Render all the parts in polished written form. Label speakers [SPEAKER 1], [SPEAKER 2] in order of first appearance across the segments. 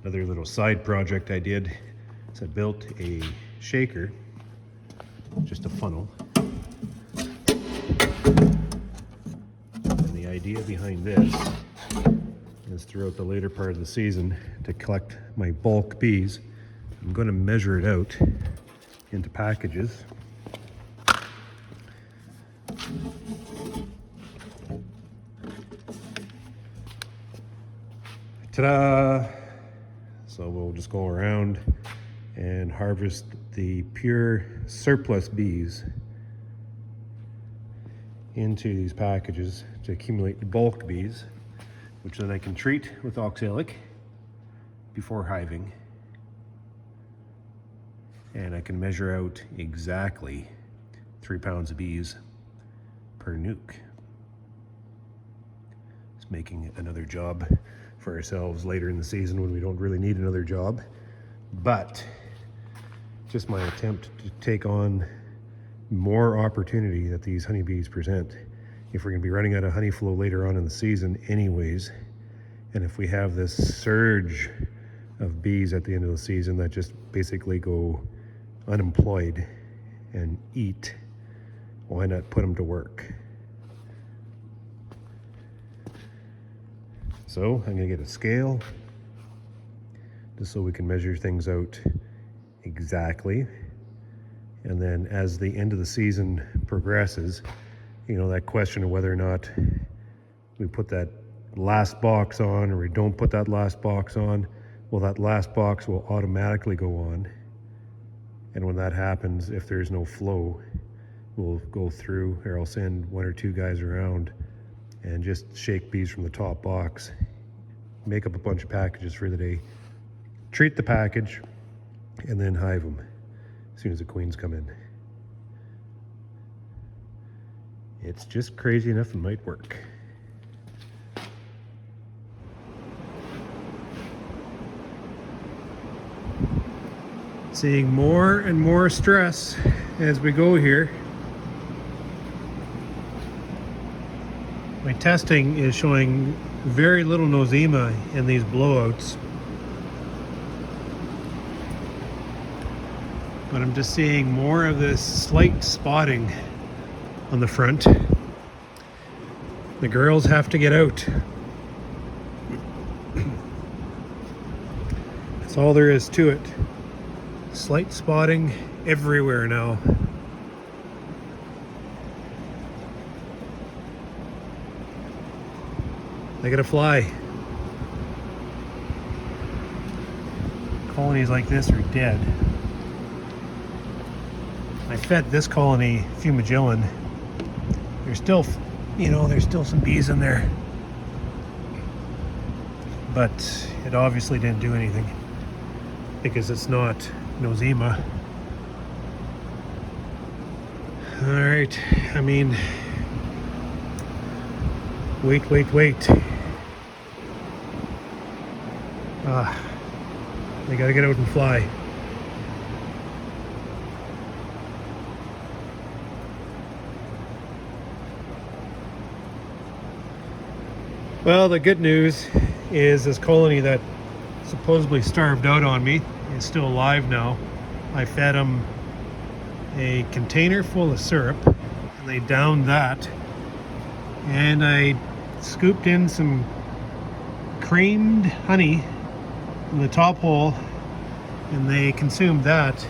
[SPEAKER 1] Another little side project I did is I built a shaker, just a funnel. And the idea behind this is throughout the later part of the season to collect my bulk bees. I'm going to measure it out into packages. Ta-da! So we'll just go around and harvest the pure surplus bees into these packages to accumulate the bulk bees, which then I can treat with oxalic before hiving. And I can measure out exactly 3 pounds of bees per nuke. It's making another job for ourselves later in the season when we don't really need another job. But just my attempt to take on more opportunity that these honeybees present. If we're going to be running out of honey flow later on in the season anyways, and if we have this surge of bees at the end of the season that just basically go unemployed and eat, why not put them to work? So I'm going to get a scale just so we can measure things out exactly. And then as the end of the season progresses, you know, that question of whether or not we put that last box on or we don't put that last box on, well, that last box will automatically go on. And when that happens, if there's no flow, we'll go through, or I'll send 1 or 2 guys around and just shake bees from the top box, make up a bunch of packages for the day, treat the package, and then hive them as soon as the queens come in. It's just crazy enough it might work. Seeing more and more stress as we go here. My testing is showing very little nosema in these blowouts. But I'm just seeing more of this slight spotting on the front. The girls have to get out. That's all there is to it. Slight spotting everywhere now. They gotta fly. Colonies like this are dead. I fed this colony fumagillin. There's still, there's still some bees in there. But it obviously didn't do anything because it's not nosema. All right, wait. They gotta get out and fly. Well, the good news is this colony that supposedly starved out on me is still alive now. I fed them a container full of syrup and they downed that, and I scooped in some creamed honey in the top hole and they consumed that.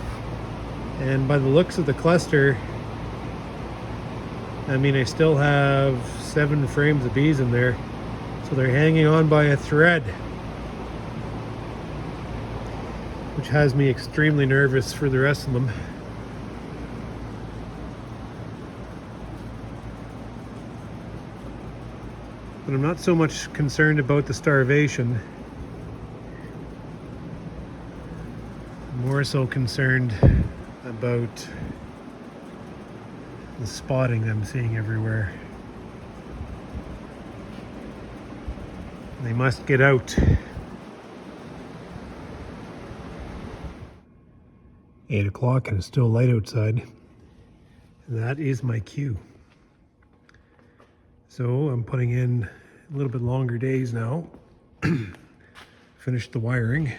[SPEAKER 1] And by the looks of the cluster, I still have 7 frames of bees in there, so they're hanging on by a thread, which has me extremely nervous for the rest of them. But I'm not so much concerned about the starvation. I'm more so concerned about the spotting I'm seeing everywhere. They must get out. 8 o'clock and it's still light outside. That is my cue. So I'm putting in a little bit longer days now. finished the wiring.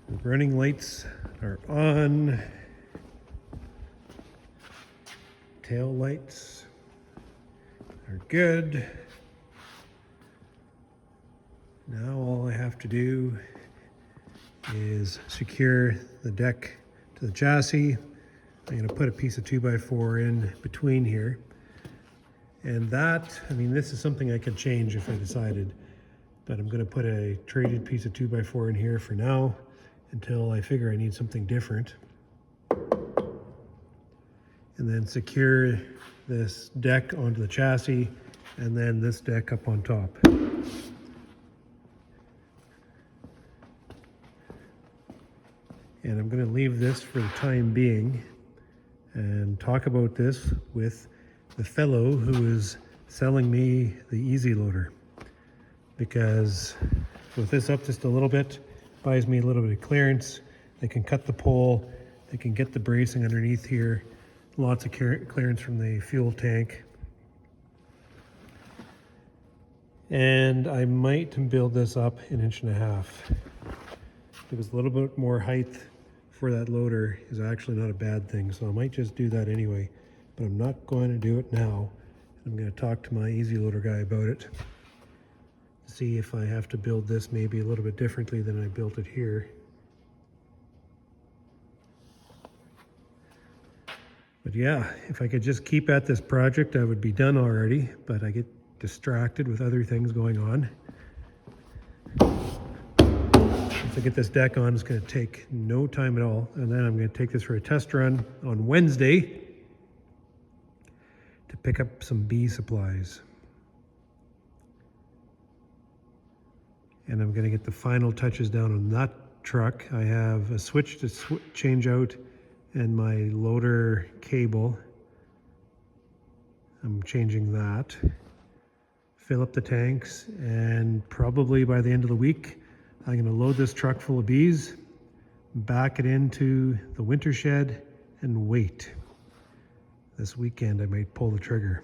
[SPEAKER 1] The running lights are on. Tail lights are good. Now all I have to do is secure the deck to the chassis. I'm going to put a piece of 2x4 in between here. And that, I mean, this is something I could change if I decided, but I'm going to put a traded piece of 2x4 in here for now until I figure I need something different. And then secure this deck onto the chassis and then this deck up on top. And I'm going to leave this for the time being and talk about this with the fellow who is selling me the Easy Loader, because with this up just a little bit, buys me a little bit of clearance. They can cut the pole, they can get the bracing underneath here, lots of clearance from the fuel tank. And I might build this up 1.5 inches. Because a little bit more height for that loader is actually not a bad thing, so I might just do that anyway, but I'm not going to do it now. I'm going to talk to my Easy Loader guy about it, see if I have to build this maybe a little bit differently than I built it here. But yeah, if I could just keep at this project, I would be done already, but I get distracted with other things going on. To get this deck on, it's going to take no time at all, and then I'm going to take this for a test run on Wednesday to pick up some bee supplies. And I'm going to get the final touches down on that truck. I have a switch to change out and my loader cable. I'm changing that. Fill up the tanks, and probably by the end of the week I'm going to load this truck full of bees, back it into the winter shed, and wait. This weekend I might pull the trigger.